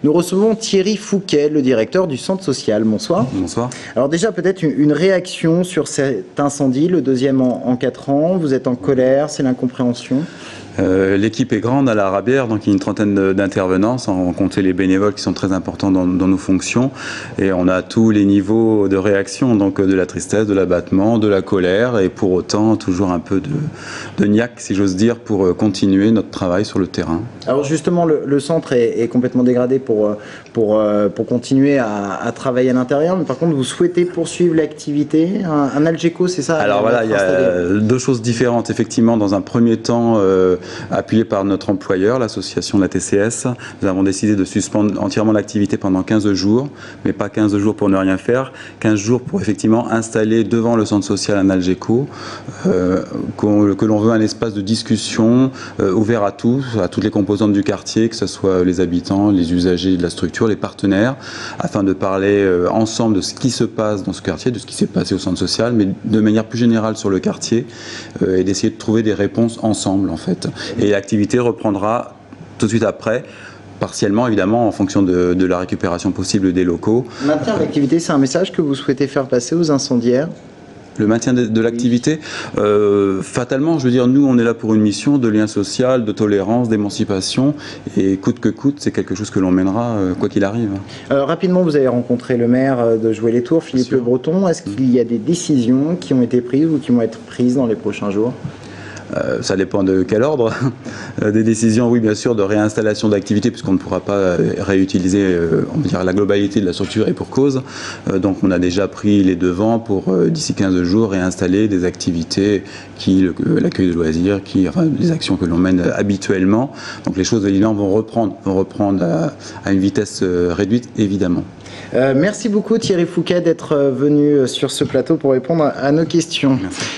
Nous recevons Thierry Fouquet, le directeur du centre social. Bonsoir. Bonsoir. Alors déjà, peut-être une réaction sur cet incendie, le deuxième en 4 ans. Vous êtes en colère, c'est l'incompréhension? L'équipe est grande à la Rabière, donc il y a une trentaine d'intervenants, sans compter les bénévoles qui sont très importants dans nos fonctions. Et on a tous les niveaux de réaction, donc de la tristesse, de l'abattement, de la colère, et pour autant toujours un peu de niaque, si j'ose dire, pour continuer notre travail sur le terrain. Alors justement, le centre est complètement dégradé pour continuer à travailler à l'intérieur, mais par contre, vous souhaitez poursuivre l'activité, un Algeco, c'est ça? Alors voilà, il y a deux choses différentes. Effectivement, dans un premier temps, appuyé par notre employeur, l'association de la TCS, nous avons décidé de suspendre entièrement l'activité pendant 15 jours, mais pas 15 jours pour ne rien faire, 15 jours pour effectivement installer devant le centre social un Algeco, que l'on veut un espace de discussion ouvert à tous, à toutes les composantes du quartier, que ce soit les habitants, les usagers de la structure, les partenaires, afin de parler ensemble de ce qui se passe dans ce quartier, de ce qui s'est passé au centre social, mais de manière plus générale sur le quartier, et d'essayer de trouver des réponses ensemble en fait. Et l'activité reprendra tout de suite après, partiellement évidemment en fonction de la récupération possible des locaux. Maintenir l'activité, c'est un message que vous souhaitez faire passer aux incendiaires? Le maintien de l'activité, fatalement, je veux dire, nous on est là pour une mission de lien social, de tolérance, d'émancipation, et coûte que coûte, c'est quelque chose que l'on mènera quoi qu'il arrive. Rapidement, vous avez rencontré le maire de Joué-les-Tours, Philippe Le Breton. Est-ce qu'il y a des décisions qui ont été prises ou qui vont être prises dans les prochains jours? Ça dépend de quel ordre. Des décisions, oui, bien sûr, de réinstallation d'activité, puisqu'on ne pourra pas réutiliser on va dire, la globalité de la structure et pour cause. Donc on a déjà pris les devants pour, d'ici 15 jours, réinstaller des activités, l'accueil de loisirs, les actions que l'on mène habituellement. Donc les choses, évidemment, vont reprendre à une vitesse réduite, évidemment. Merci beaucoup Thierry Fouquet d'être venu sur ce plateau pour répondre à nos questions. Merci.